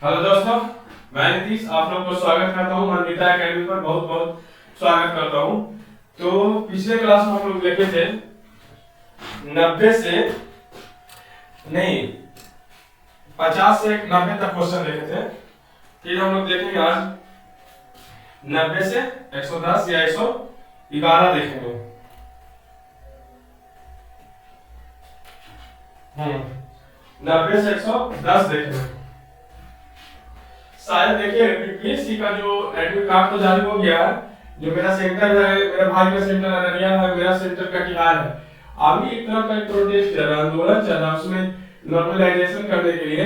Hello दोस्तों, मैं नीतीश आप लोग को स्वागत करता हूँ मनमिता एकेडमी पर। बहुत बहुत स्वागत करता हूँ। तो पिछले क्लास में हम लोग देखे थे 90 से नहीं 50 से 90 तक क्वेश्चन देखे थे। फिर हम लोग देखेंगे आज 90 से 110 या 111 देखेंगे। 90 से 110 देखेंगे। शायद देखिए बीपीएससी का जो एडमिट कार्ड तो जारी हो गया है। जो मेरा सेंटर है, मेरे भाई का सेंटर अररिया है, मेरा सेंटर कटिहार है। अभी एक तरह का प्रोटेस्ट चल रहा है, आंदोलन चल रहा है। उसमें नॉर्मलाइजेशन करने के लिए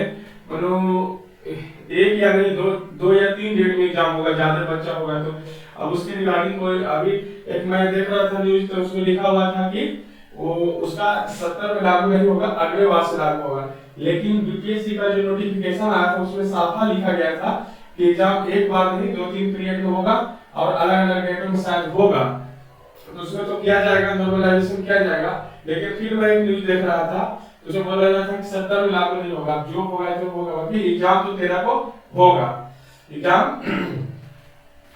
एक या नहीं दो या 3 डेट में एग्जाम होगा, ज्यादा बच्चा होगा तो अब उसके रिगार्डिंग कोई अभी एक मैं देख रहा था न्यूज, तो उसमें लिखा हुआ था कि वो उसका 70 में लागू नहीं होगा, अगले वर्ष से लागू होगा। लेकिन बीपीएससी का जो नोटिफिकेशन आया था उसमें साफ लिखा गया था कि एग्जाम एक बार नहीं 2-3 पीरियड में होगा और अलग अलग डेटों में शायद होगा। तो उसमें तो किया जाएगा, नॉर्मलाइजेशन किया जाएगा। लेकिन फिर मैं एक न्यूज देख रहा था, उसमें बोला जा रहा था कि 70 में लागू नहीं होगा, जो होगा जो होगा। बाकी एग्जाम तो 13 को होगा। एग्जाम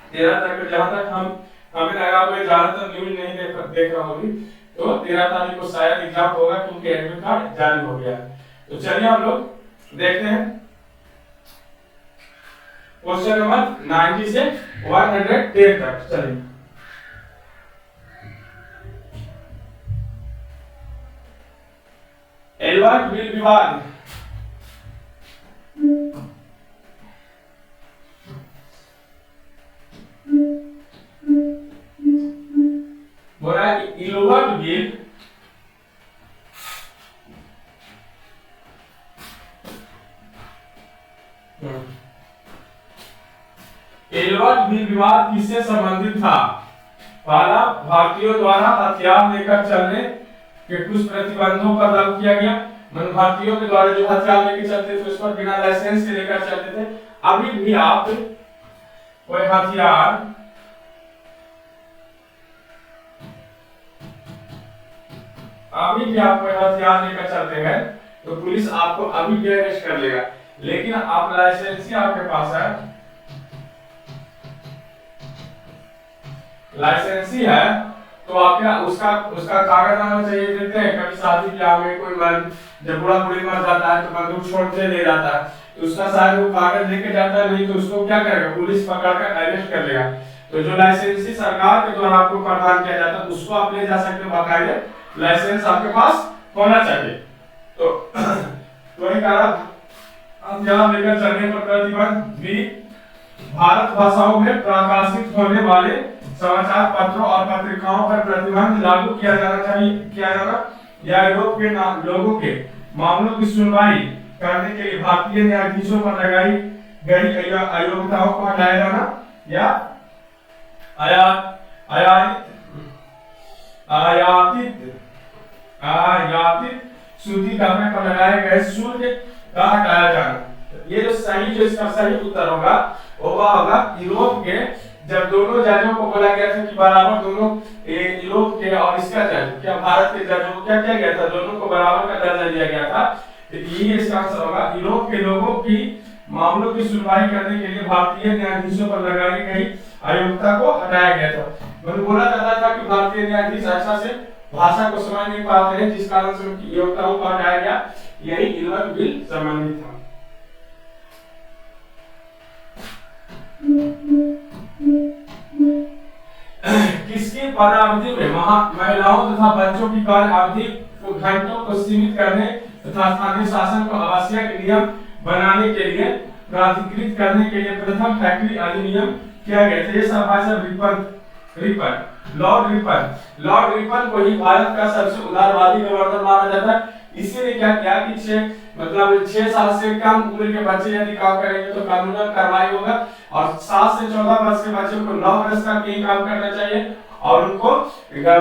13 तक, जहां तक हमें लगा, मैं ज्यादातर न्यूज नहीं देख रहा हूँ, तो 13 तारीख को शायद एग्जाम होगा क्योंकि एडमिट कार्ड जारी हो गया। तो चलिए हम लोग देखते हैं क्वेश्चन नंबर 90 से 110 तक। चलिए एडवर्ड विल विवाद बोला कि एडवर्ड विल एडवर्ड विल विवाद किससे संबंधित था? पहला, भारतीयों द्वारा हथियार लेकर चलने के कुछ प्रतिबंधों पर लागू किया गया। मतलब भारतीयों के द्वारा जो हथियार लेकर चलते थे उस पर बिना लाइसेंस के लेकर चलते थे। अभी भी आप कोई हथियार लेकर चलते हैं तो पुलिस आपको अभी भी अरेस्ट कर लेगा। लेकिन आप लाइसेंस ही आपके पास है, लाइसेंस ही है, तो आप क्या उसका कागजनामा चाहिए देते हैं। कभी शादी ब्याह में कोई जब बूढ़ा बूढ़ी मर जाता है तो बंदूक छोड़ते ले जाता है, तो उसका शायद वो कागज लेके जाता है, नहीं तो उसको क्या करेगा, पुलिस पकड़कर अरेस्ट कर लेगा। तो जो लाइसेंसी सरकार के द्वारा आपको प्रदान किया जाता है उसको आप ले जा सकते हो, बाकायदे लाइसेंस आपके पास होना चाहिए। तो वही कारण हथियार लेकर चलने पर प्रतिबंध भी, भारत भाषाओं में प्रकाशित होने वाले समाचार पत्रों और पत्रिकाओं पर प्रतिबंध लागू किया जाना या यूरोप के लोगों के मामलों की सुनवाई करने के लिए भारतीय न्यायाधीशों पर लगाई गई अयोग्यताओं को हटाया जाना या आयातित शुद्धिकरण पर लगाए गए शुल्क का हटाया जाना। ये जो इसका सही उत्तर होगा वो होगा यूरोप के, जब दोनों जजों को बोला गया था कि बराबर दोनों यूरोप के और इसका जज, क्या भारत के जजों को क्या किया गया था, दोनों को बराबर का दर्जा दिया गया था। तो ये इसका आंसर होगा, यूरोप के लोगों की मामलों की सुनवाई करने के लिए भारतीय न्यायाधीशों पर लगाई गई अयोग्यता को हटाया गया था। मतलब बोला जाता था कि भारतीय न्यायाधीश अच्छा से भाषा को समझ नहीं पाते हैं, जिस कारण से उनकी योग्यताओं को हटाया गया। यही एडवर्ड विल संबंधित था। किसकी पदावधि में महिलाओं तथा बच्चों की कार्य अवधि को घंटों को सीमित करने तथा स्थानीय शासन को आवश्यक नियम बनाने के लिए प्राधिकृत करने के लिए प्रथम फैक्ट्री अधिनियम किया गया था? ये सब भाई लॉर्ड रिपन को ही भारत का सबसे उदारवादी गवर्नर माना जाता है। इसी ने क्या किया कि 6 साल से कम उम्र के बच्चे यदि काम करेंगे तो कानूनन कार्रवाई होगा, और 7 से 14 वर्ष के बच्चों को 9 वर्ष तक ही काम करना चाहिए, और उनको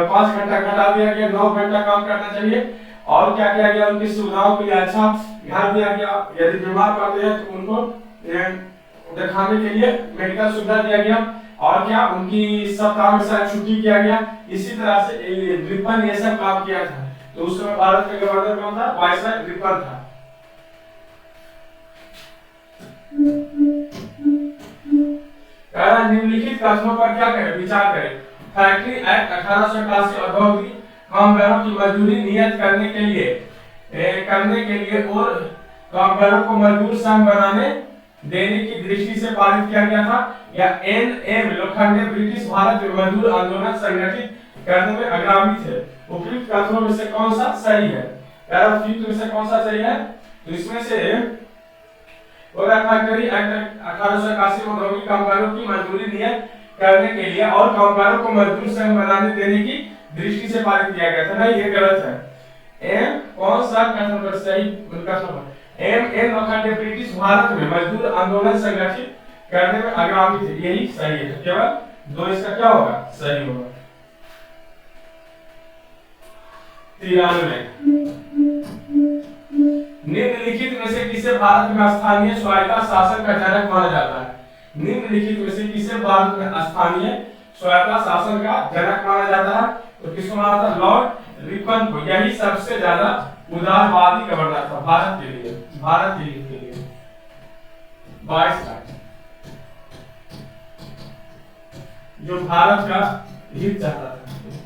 5 घंटा घटा दिया गया, 9 घंटा काम करना चाहिए। और क्या किया गया, उनकी सुविधाओं के लिए अच्छा ध्यान दिया गया। यदि बीमार पड़ते हैं तो उनको दिखाने के लिए मेडिकल सुविधा दिया गया, और क्या उनकी सप्ताह में शायद छुट्टी किया गया। इसी तरह से रिपन ये सब काम किया था। तो उस समय भारत का गवर्नर कौन था? वायसराय रिपन था। निम्नलिखित कथनों पर क्या करें, विचार करें। फैक्ट्री एक्ट 1881 औद्योगिक कामगारों की मजदूरी नियत करने के लिए और कामगारों को मजदूर संघ बनाने देने की दृष्टि से पारित किया गया था, या एनएम लोखंडे ब्रिटिश भारत में मजदूर आंदोलन संगठित करने में अग्रणी थे। उपयुक्त कथनों में से कौन सा सही है? उपयुक्त में से कौन सा सही है? तो इसमें से फैक्ट्री एक्ट 1881 में औद्योगिक कामगारों की मजदूरी नियत करने के लिए और कामगारों को मजदूर संघ बनाने देने की दृष्टि से पारित किया गया था। नहीं, ये गलत है। एम कौन सा कथन पर सही? एन लोखंडे ब्रिटिश भारत में मजदूर आंदोलन संगठित करने में अग्रणी थे, यही सही है। केवल 2 इसका क्या होगा? सही होगा। 93 निम्नलिखित में से किसे भारत में स्थानीय स्वायत्ता शासन का जनक माना जाता है? निम्नलिखित में से किसे भारत में स्थानीय स्वायत्ता शासन का जनक माना जाता है? तो किसको माना था? लॉर्ड रिपन को। यही सबसे ज्यादा उदारवादी गवर्नर था भारत के लिए। 22 का जो भारत का हित चाहता था,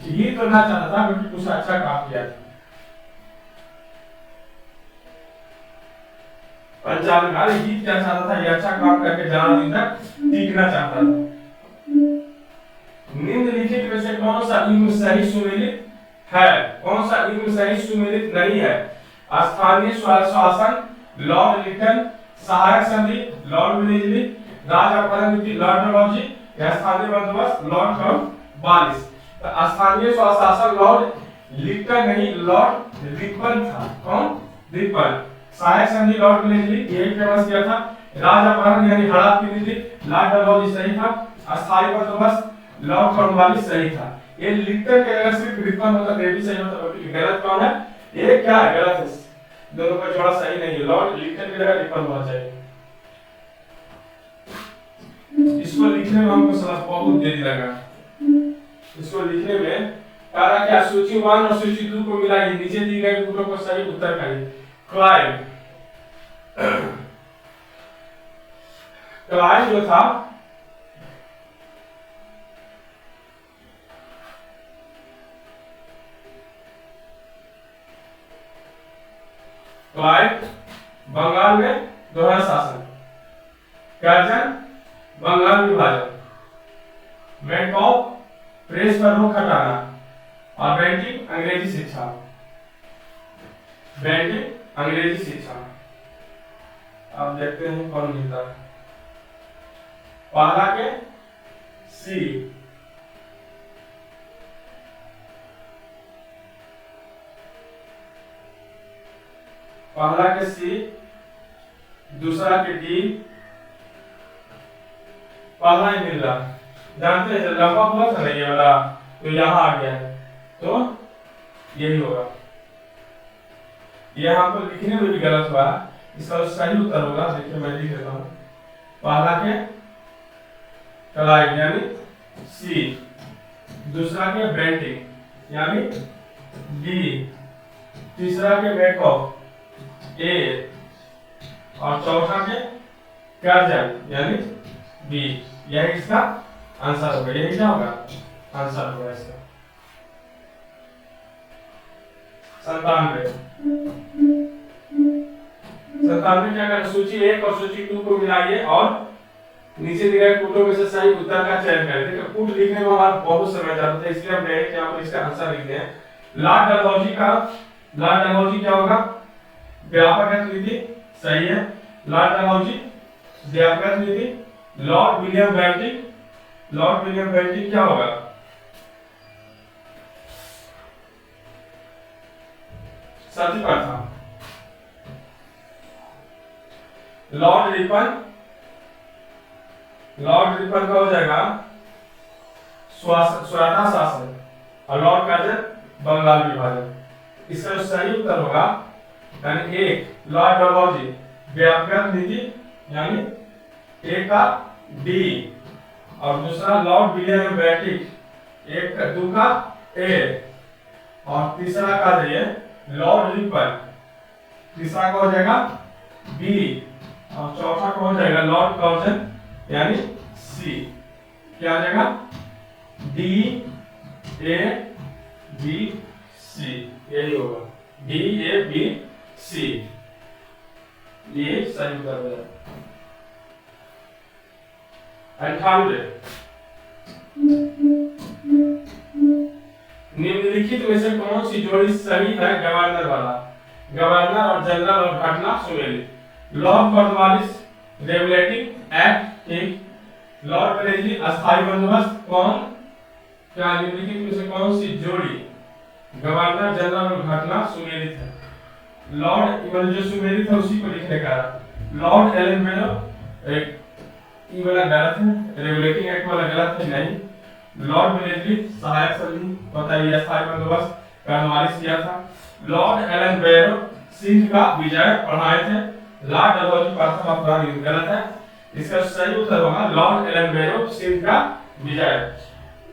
हित तो ना चाहता था बल्कि कुछ अच्छा काम किया था। 55 हित क्या चाहता था? ये अच्छा काम करके ज्यादा दिन तक टिकना चाहता था। निम्नलिखित में से कौन सा युग्म सही सुमेलित है? कौन सा युग्म सही सुमेलित नहीं है? स्थानीय शासन लॉर्ड लिटन, सहायक संधि लॉर्ड विलेजली, राज अपहरण नीति लॉर्ड डलहौजी, या स्थानीय बंदोबस्त लॉर्ड कॉर्नवालिस। तो स्थानीय शासन लॉर्ड लिटन नहीं, लॉर्ड रिपन था। कौन? रिपन। सहायक संधि लॉर्ड विलेजली, यही फेमस किया था। राज अपहरण यानी हड़प की नीति लॉर्ड डलहौजी सही था। अस्थायी बंदोबस्त लॉर्ड कॉर्नवालिस सही था। ये लिटन के अगर सिर्फ रिपन होता तो ये भी सही होता। गलत कौन है? ये क्या है? गलत है, दोनों का जोड़ा सही नहीं है। लॉर्ड लिटन की जगह रिपन होना चाहिए। इसको लिखने में हमको साला बहुत देरी लगा। इसको लिखने में कारण क्या? सूची 1 और सूची 2 को मिलाइए, नीचे दी गई उत्तरों को सही उत्तर करिए। क्लाइव जो था बंगाल में दोहरा शासन, कर्जन बंगाल विभाजन, मैकॉप प्रेस पर रोक हटाना, और बैंटिंग अंग्रेजी शिक्षा। बैंटिंग अंग्रेजी शिक्षा। अब देखते हैं कौन जीता है। पहला के सी, पहला के सी, दूसरा के डी, पहला ही मिल रहा। जानते हैं लंबा हुआ था ना ये वाला, तो यहाँ आ गया है, तो यही होगा। ये हमको लिखने में भी गलत हुआ, इसका सही उत्तर होगा। देखिए मैं लिख देता हूँ। पहला के क्लाइव यानी सी, दूसरा के ब्रेंटिंग यानी डी, तीसरा के मैकॉप ए, और चौथा के कर्जन यानी बी। यही इसका आंसर होगा। यही क्या होगा? आंसर होगा इसका। 97 क्या करें? सूची 1 और सूची 2 को मिलाइए और नीचे दिए गए कूटों में से सही उत्तर का चयन करें। देखिए कूट लिखने में हमारा बहुत समय जाता है, इसलिए हम डायरेक्ट यहाँ पर इसका आंसर लिखते हैं। लॉर्ड डलहौजी क्या होगा? व्यापक नीति सही है। लॉर्ड डलहौजी व्यापक नीति। लॉर्ड विलियम बेंटिक क्या होगा? सती प्रथा। लॉर्ड रिपन का हो जाएगा स्वराज्य शासन, और लॉर्ड कर्जन बंगाल विभाजन। इसका जो सही उत्तर होगा यानी एक लॉर्ड डलहौजी व्यापक नीति यानी एक का डी, और दूसरा लॉर्ड विलियम बेंटिक एक का 2 का ए, और तीसरा का ये लॉर्ड रिपन, तीसरा का हो जाएगा बी, और चौथा कौन जाएगा, लॉर्ड कर्जन यानी सी, क्या आ जाएगा डी ए बी सी, यही होगा डी ए बी सी, ये सही उत्तर है। 98 निम्नलिखित में से कौन सी जोड़ी सही है गवर्नर वाला, गवर्नर और जनरल और घटना सुमेलित। लॉर्ड कॉर्नवालिस रेगुलेटिंग एक्ट ठीक, लॉर्ड वेलेस्ली अस्थायी बंदोबस्त कौन, क्या निम्नलिखित में से कौन सी जोड़ी गवर्नर जनरल और घटना सुमेलित है। लॉर्ड जो सुमेलित है उसी को लिखने का, लॉर्ड एलन बेलो एक ये वाला गलत है, रेगुलेटिंग एक्ट वाला गलत है नहीं। लॉर्ड वेलेस्ली सहायक समिति बताइए अस्थायी बंदोबस्त कॉर्नवालिस किया था। लॉर्ड एलन बेरो सिंध का विजय पढ़ाए थे। लॉर्ड डलहौजी प्रथम अपराधी गलत है, इसका सही उत्तर होगा लॉर्ड एलन बेरो सिंध का विजय।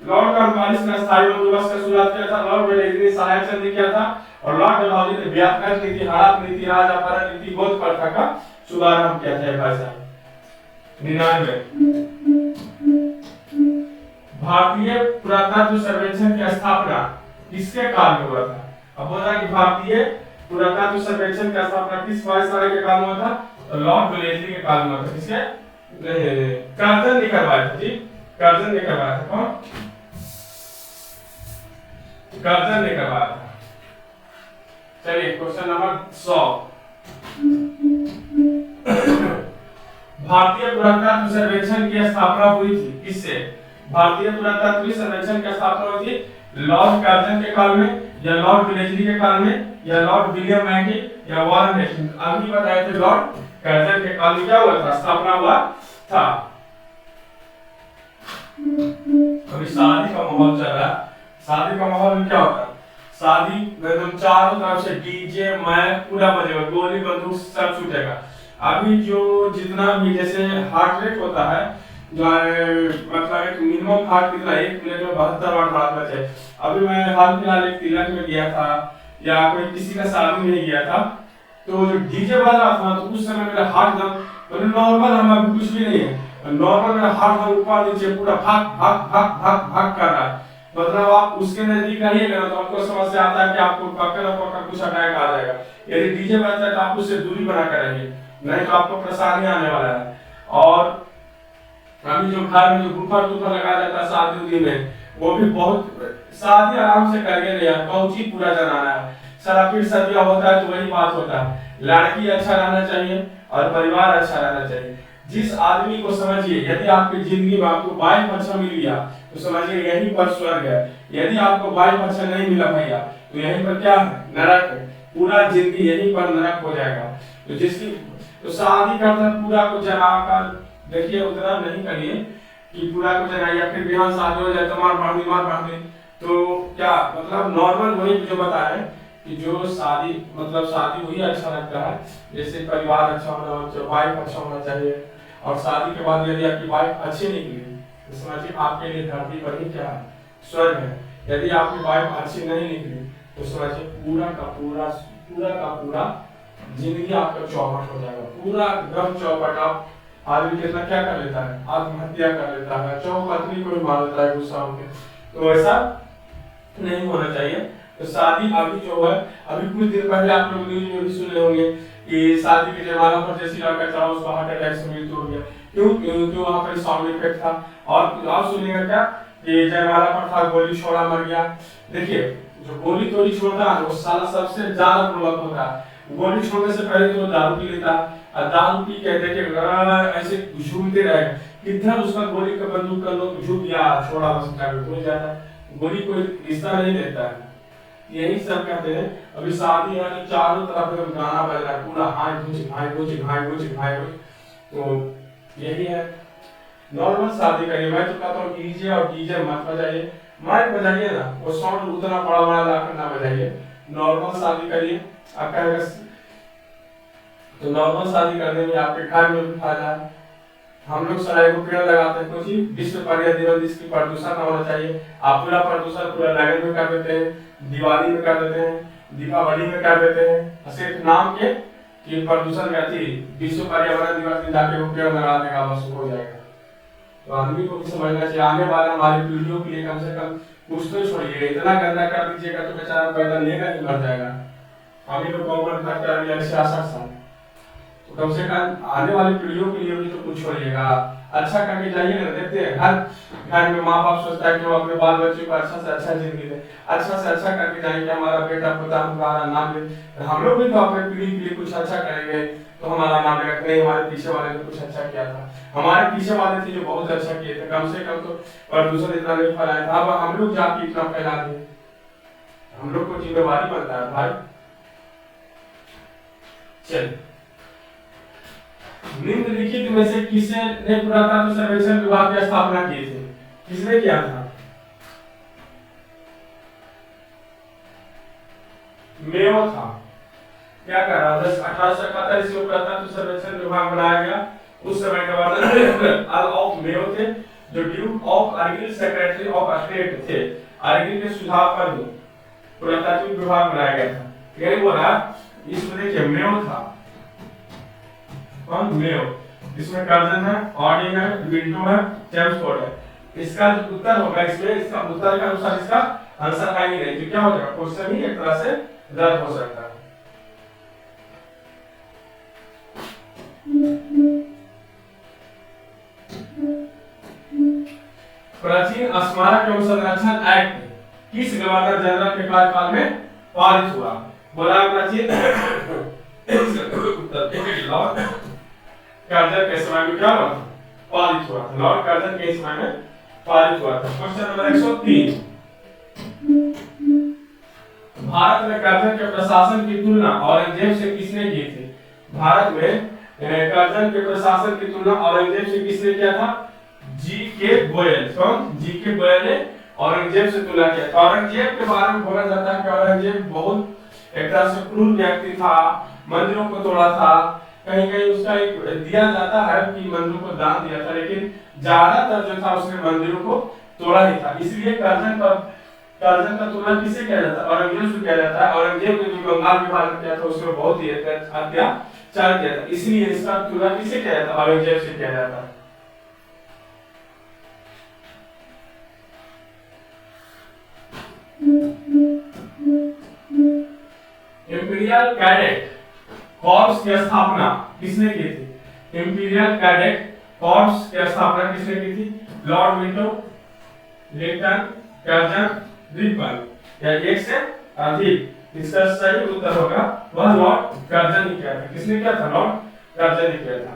लॉर्ड कॉर्नवालिस ने अस्थायी बंदोबस्त का शुरुआत किया था, लॉर्ड वेलेस्ली ने सहायक समिति किया था और लॉर्ड डलहौजी ने व्यापक नीति, हड़प नीति, राजापरण नीति, बोध प्रथा का शुभारंभ किया था। भाई साहब 99 भारतीय पुरातत्व सर्वेक्षण की स्थापना किसके काल में हुआ था। अब बोल रहा है कि भारतीय पुरातत्व सर्वेक्षण की स्थापना किस वायसराय के काल में हुआ था, तो लॉर्ड वेलेस्ली के काल में हुआ था। किसके, कर्जन ने करवाया था जी, कर्जन ने करवाया था। कौन, कर्जन ने करवाया था। चलिए क्वेश्चन नंबर 100 भारतीय पुरातत्व सर्वेक्षण की स्थापना हुई थी किससे, भारतीय पुरातत्व सर्वेक्षण की स्थापना हुई थी लॉर्ड कर्जन के काल में या लॉर्ड वेलेस्ली के काल में या लॉर्ड विलियम मैगी या वॉरेन हेस्टिंग्स। अभी बताए थे लॉर्ड कर्जन के काल में क्या हुआ था, स्थापना हुआ था। अभी शादी का माहौल चल रहा है, शादी का माहौल में क्या होता है, शादी एकदम चारों तरफ से डीजे मैक पूरा बजेगा, गोली बंदूक सब छूटेगा। अभी जो जितना भी जैसे हार्ट रेट होता है, जो मतलब एक मिनिमम हार्ट कितना 1 मिनट में 72 बार धड़कना चाहिए। अभी मैं हाल फिलहाल एक तिलक में गया था या कोई किसी का शादी में गया था, तो जो डीजे बज रहा था तो उस समय मेरा हार्ट एकदम नॉर्मल, हम कुछ भी नहीं है नॉर्मल, मेरा हार्ट ऊपर नीचे पूरा भाग भाग भाग भाग भाग कर रहा है। मतलब आप उसके नजदीक रहिएगा तो आपको समस्या आता है कि आपको पकड़ पकड़ कुछ अटैक आ जाएगा। यदि डीजे बजता है तो आप उससे दूरी बना कर रहिए, नहीं तो आपको परेशानी आने वाला है। और अभी जो घर में जो बुफर टूफर लगाया जाता है शादी में, वो भी बहुत शादी आराम से करिए नहीं यार, कौची पूरा जनाना है। सारा फिर सदिया होता है तो वही बात होता है, लड़की अच्छा रहना चाहिए और परिवार अच्छा रहना चाहिए। जिस आदमी को समझिए, यदि आपकी जिंदगी में आपको वाइफ अच्छा मिल गया तो समझिए यहीं पर स्वर्ग है। यदि आपको वाइफ अच्छा नहीं मिला भैया तो यहीं पर क्या है, नरक है। पूरा जिंदगी यहीं पर नरक हो जाएगा। तो जिसकी तो शादी करता है पूरा को जलाकर, देखिए उतना नहीं करिए कि पूरा को जलाइए फिर बिहान शादी हो जाए तो मार दी। तो क्या मतलब नॉर्मल वही जो बताया है कि जो शादी मतलब शादी वही अच्छा लगता है, जैसे परिवार अच्छा होना चाहिए, वाइफ अच्छा होना चाहिए। और शादी के बाद यदि आपकी वाइफ अच्छी निकली तो समझिए आपके लिए धरती पर ही क्या है, स्वर्ग है। यदि आपकी वाइफ अच्छी नहीं निकली तो समझिए पूरा का पूरा जिंदगी आपका चौपट हो जाएगा, पूरा एकदम चौपट। आप आदमी कितना क्या कर लेता है, आत्महत्या कर लेता है, पत्नी को भी मार देता है गुस्सा होकर। तो ऐसा नहीं होना चाहिए। तो शादी अभी जो है, अभी कुछ दिन पहले आप लोग न्यूज में भी सुने होंगे कि शादी के जयमाला पर जैसी लड़का चढ़ा उसका हार्ट अटैक से मृत्यु हो गया। क्योंकि वहाँ पर साउंड इफेक्ट था। और आप सुनिएगा क्या कि जयमाला पर था गोली छोड़ा मर गया। देखिए जो गोली तोड़ी छोड़ता है वो साला सबसे ज्यादा प्रभाव होता है। गोली छोड़ने से पहले तो दारू पी लेता, और दारू पी के देखिए ऐसे झूमते रहेगा, कितना उसका गोली का बंदूक का लोग झूम गया छोड़ा बस हो जाता है। गोली कोई रिश्ता नहीं देता है, यही सब कहते हैं। अभी शादी है तो चारों तरफ गाना बज रहा है, पूरा हाय घुच। तो यही है, नॉर्मल शादी करिए। मैं तो कहता हूँ डीजे और डीजे मत बजाइए, माइक बजाइए ना, वो साउंड उतना बड़ा लाकर ना बजाइए, नॉर्मल शादी करिए। आपका तो नॉर्मल शादी करने में आपके घर में भी फायदा है। हम लोग सराय को पेड़ लगाते हैं क्योंकि विश्व पर्यावरण दिवस की प्रदूषण ना होना चाहिए। आप पूरा प्रदूषण पूरा लगन में कर देते हैं, दिवाली में कर देते हैं, दीपावली में कर देते हैं, सिर्फ नाम के कि प्रदूषण का थी विश्व पर्यावरण दिवस में जाके वो पेड़ लगा देगा बस हो जाएगा। तो आदमी को भी समझना चाहिए आने वाले हमारी पीढ़ियों के लिए कम से कम कुछ तो छोड़िएगा, इतना गंदा कर दीजिएगा तो बेचारा पैदा लेगा ही मर जाएगा। हम ही लोग गवर्नमेंट था कर लिया 66 साल, तो कम से कम आने वाली पीढ़ियों के लिए भी तो कुछ छोड़िएगा, अच्छा करके जाइए ना। देखते हैं हर घर में माँ बाप सोचता है कि वो अपने बाल बच्चों को अच्छा से अच्छा जिंदगी दे, अच्छा से अच्छा करके जाएंगे, हमारा बेटा पोता हमारा नाम ले। हम लोग भी तो अपने पीढ़ी के लिए कुछ अच्छा करेंगे तो हमारा नाम लेगा, नहीं हमारे पीछे वाले ने कुछ अच्छा किया था, हमारे पीछे वाले थे जो बहुत अच्छा किए थे, कम से कम तो प्रदूषण इतना नहीं फैलाया था। अब हम लोग जाके इतना फैला दें, हम लोग को जिम्मेवारी बनता है भाई। चल निम्नलिखित में से किसने पुरातत्व सर्वेक्षण विभाग की स्थापना की थी? किसने किया था? मेयो था। क्या कर रहा था? 1871 ईस्वी में पुरातत्व सर्वेक्षण विभाग बनाया गया। उस समय गवर्नर अर्ल ऑफ मेयो थे जो duke of Argyll secretary of state थे। आर्गिल के सुझाव पर पुरातत्व विभाग बनाया गया था। यही बोला इसमें देखिए मेयो था, कौन? मेयो। इसमें कर्जन है, ऑर्डिन है, विंडो है, चेम्सफोर्ड है। इसका जो उत्तर होगा इसमें, इसका उत्तर के अनुसार इसका आंसर आएंगे नहीं, तो क्या हो जाएगा? क्वेश्चन ही एक तरह से रद्द हो सकता है। प्राचीन स्मारक एवं संरक्षण एक्ट किस गवर्नर जनरल के कार्यकाल में पारित हुआ? बोला प्राचीन लॉर्ड कर्जन के समय में क्या हुआ था? पारित हुआ था। लॉर्ड कर्जन के समय में पारित हुआ था। क्वेश्चन नंबर 103, भारत में कर्जन के प्रशासन की तुलना औरंगजेब से किसने की थी? भारत में कर्जन के प्रशासन की तुलना औरंगजेब से किसने किया था? जी के गोयल। कौन? जी के गोयल ने औरंगजेब से तुलना किया। औरंगजेब के बारे में बोला जाता है कि औरंगजेब बहुत एक तरह से क्रूर व्यक्ति था, मंदिरों को तोड़ा था, कहीं कहीं उसका एक दिया जाता है कि मंदिरों को दान दिया था, लेकिन ज्यादातर जो था उसने मंदिरों को तोड़ा ही था। इसलिए कर्जन का तुलना किससे किया जाता है? औरंगजेब से किया जाता है। औरंगजेब ने जो बंगाल विभाजन किया था उसमें बहुत ही अत्याचार किया था, इसलिए इसका तुलना किससे किया जाता है? औरंगजेब से किया जाता है। इंपीरियल कैडेट कॉर्प्स की स्थापना किसने की थी? इंपीरियल कैडेट कॉर्प्स की स्थापना किसने की थी? Lord Vento, Linton, Curzon, Ripon या एक से अधिक। इसका सही उत्तर होगा वह लॉर्ड कर्जन ही किया था। किसने किया था? लॉर्ड कर्जन ही किया था।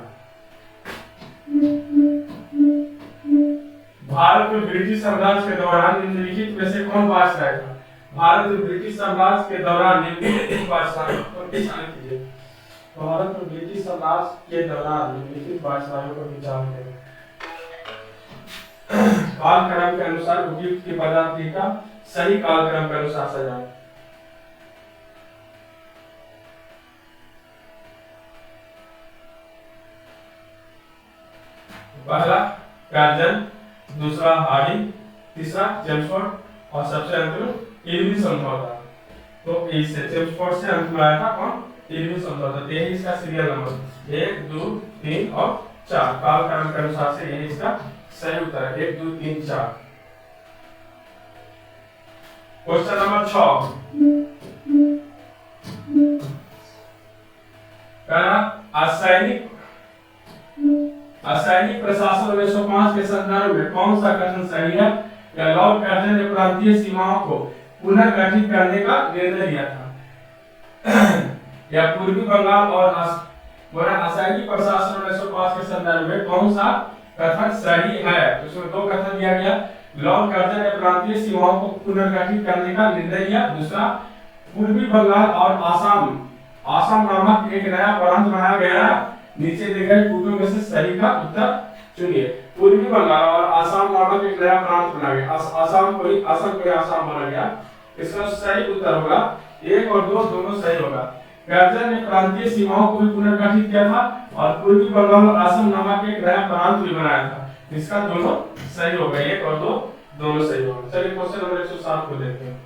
भारत में ब्रिटिश साम्राज्य के दौरान निम्नलिखित में से कौन बादशाह था? भारत में ब्रिटिश साम्राज्य के दौरान निम्नलिखित बादशाहों को पहचान कीजिए। भारत में ब्रिटिश साम्राज्य के दौरान निम्नलिखित बादशाहों को विचार करें। कालक्रम के अनुसार उपयुक्त की पदार्थ का सही कालक्रम के अनुसार सजाएं। पहला कर्जन, दूसरा हार्डिंग, तीसरा चेम्सफोर्ड और सबसे अंत में इरविन समझौता। तो इससे चेम्सफोर्ड से अंत में आया था कौन? इरविन समझौता। यही इसका सीरियल नंबर 1 2 3 और 4 कालक्रम के अनुसार से यही इसका सही उत्तर है 1 2 3 4। क्वेश्चन नंबर 6 असैनिक प्रशासन 1905 के संदर्भ में कौन सा कथन सही है? या लॉर्ड कर्जन ने प्रांतीय सीमाओं को पुनर्गठित करने का निर्णय लिया था? या पूर्वी बंगाल और असैनिक प्रशासन 1905 के संदर्भ में कौन सा कथन सही है? तो इसमें दो कथन दिया गया। लॉर्ड कर्जन ने प्रांतीय सीमाओं को पुनर्गठित करने का निर्णय लिया। दूसरा, पूर्वी बंगाल और आसाम नामक एक नया प्रांत बनाया गया। नीचे दिए गए टूटों में से सही का उत्तर चुनिए। पूर्वी बंगाल और आसाम नामक एक नया प्रांत बना गया। आसाम को आसाम बना गया। इसका सही उत्तर होगा 1 और 2 दोनों सही होगा। कर्जन ने प्रांतीय सीमाओं को भी पुनर्गठित किया था और पूर्वी बंगाल और आसाम नामक एक नया प्रांत भी बनाया था। इसका दोनों सही होगा, 1 और 2 दोनों सही होगा। चलिए क्वेश्चन नंबर 107 को देखते हैं।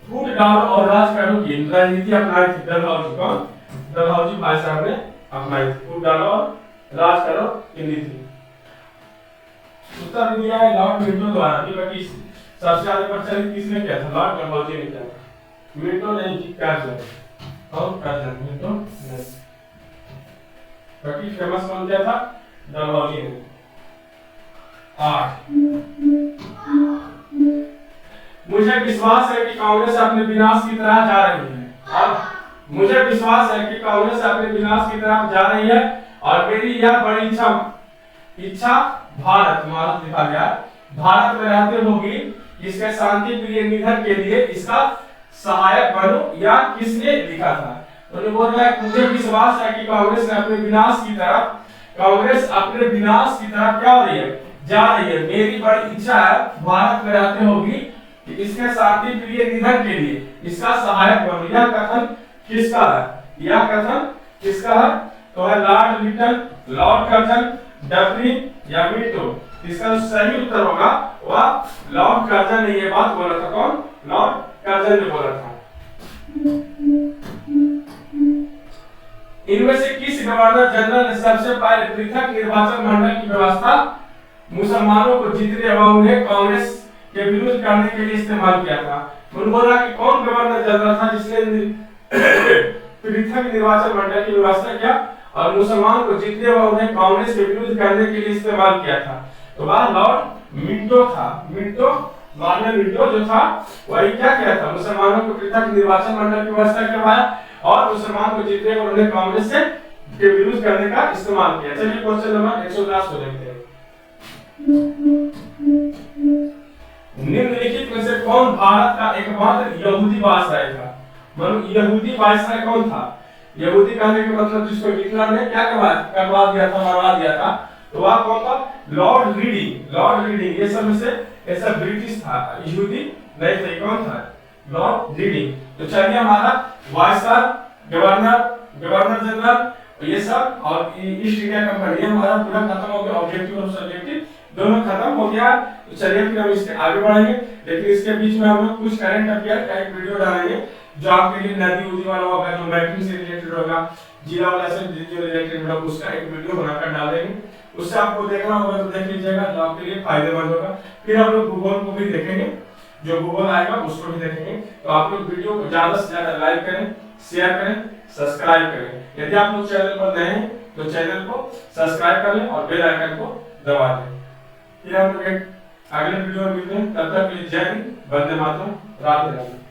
फूड फूट डालो और राज करो की रणनीति अपनाई थी डलहौजी। कौन? डलहौजी भाई साहब ने अपनाई थी। फूट डालो और राज करो की नीति। उत्तर दिया है लॉर्ड मिंटो द्वारा। कि सबसे ज्यादा प्रचलित किसने किया था? लॉर्ड डलहौजी ने किया था। मिंटो नहीं कि कर्जन। और कर्जन मिंटो नहीं। बाकी फेमस कौन किया था? डलहौजी ने। 8 मुझे विश्वास है कि कांग्रेस अपने विनाश की तरफ जा रही है। अब मुझे विश्वास है कि कांग्रेस अपने विनाश की तरफ जा रही है और मेरी यह बड़ी इच्छा भारत लिखा गया भारत में रहते होगी। इसके शांति प्रिय निधन के लिए इसका सहायक बनो। या किसने लिखा था? तो बोल रहा है मुझे विश्वास है कि कांग्रेस अपने विनाश की तरफ क्या हो रही है? जा रही है। मेरी बड़ी इच्छा है भारत में रहते होगी कि इसके शांति प्रिय निधन के लिए इसका सहायक बनो। यह कथन किसका है? यह कथन किसका है? तो है Lord Lytton, Lord Curzon, Dufferin या मिंटो। इसका सही उत्तर होगा वह लॉर्ड कर्जन ने ये बात बोला था। कौन? लॉर्ड कर्जन ने बोला था। इनमें से किस गवर्नर जनरल ने सबसे पहले पृथक निर्वाचन मंडल की व्यवस्था मुसलमानों को जीतने व उन्हें कांग्रेस के विरुद्ध करने के लिए इस्तेमाल किया था? उन्होंने बोला कि कौन गवर्नर जनरल था जिसने पृथक निर्वाचन मंडल की व्यवस्था किया और मुसलमानों को जीतने व उन्हें कांग्रेस के विरुद्ध करने के लिए इस्तेमाल किया था? तो वह लॉर्ड मिंटो था। मिंटो जो था वही क्या किया था? मुसलमानों को पृथक निर्वाचन मंडल की व्यवस्था करवाया और मुसलमान को जीतने और उन्हें कांग्रेस से के विरुद्ध करने का इस्तेमाल किया। चलिए क्वेश्चन नंबर 110 को देखते हैं। निम्नलिखित में से कौन भारत का एकमात्र यहूदी वायसराय था? यहूदी वायसराय कौन था? यहूदी कहने के मतलब जिसको हिटलर ने क्या करवा दिया था, मरवा दिया था, तो वह कौन था? Lord reading. ये सब में से ऐसा ब्रिटिश था, यहूदी नहीं था। कौन था? Lord reading. तो चलिए हमारा वायसराय, गवर्नर जनरल ये सब और ईस्ट इंडिया कंपनी हमारा पूरा खत्म हो गया। ऑब्जेक्टिव और सब्जेक्टिव दोनों खत्म हो गया। तो चलिए फिर हम इसके आगे बढ़ेंगे, लेकिन इसके बीच में हम लोग कुछ करंट अफेयर का एक वीडियो डालेंगे जो आपके लिए नदी उदी वाला होगा, जो मैपिंग से रिलेटेड होगा, जिला वाला से जो रिलेटेड होगा, उसका एक वीडियो बनाकर डाल देंगे। उससे आपको देखना होगा तो देख लीजिएगा, जो आपके लिए फायदेमंद होगा। फिर हम लोग भूगोल को भी देखेंगे, जो भूगोल आएगा उसको भी देखेंगे। तो आप लोग वीडियो को ज्यादा से ज्यादा लाइक करें, शेयर करें, सब्सक्राइब करें। यदि आप लोग चैनल पर नए हैं तो चैनल को सब्सक्राइब कर लें और बेल आइकन को दबा दें। फिर हम लोग एक अगले वीडियो में मिलते हैं। तब तक के लिए जय हिंद, वंदे मातरम, राधे राधे।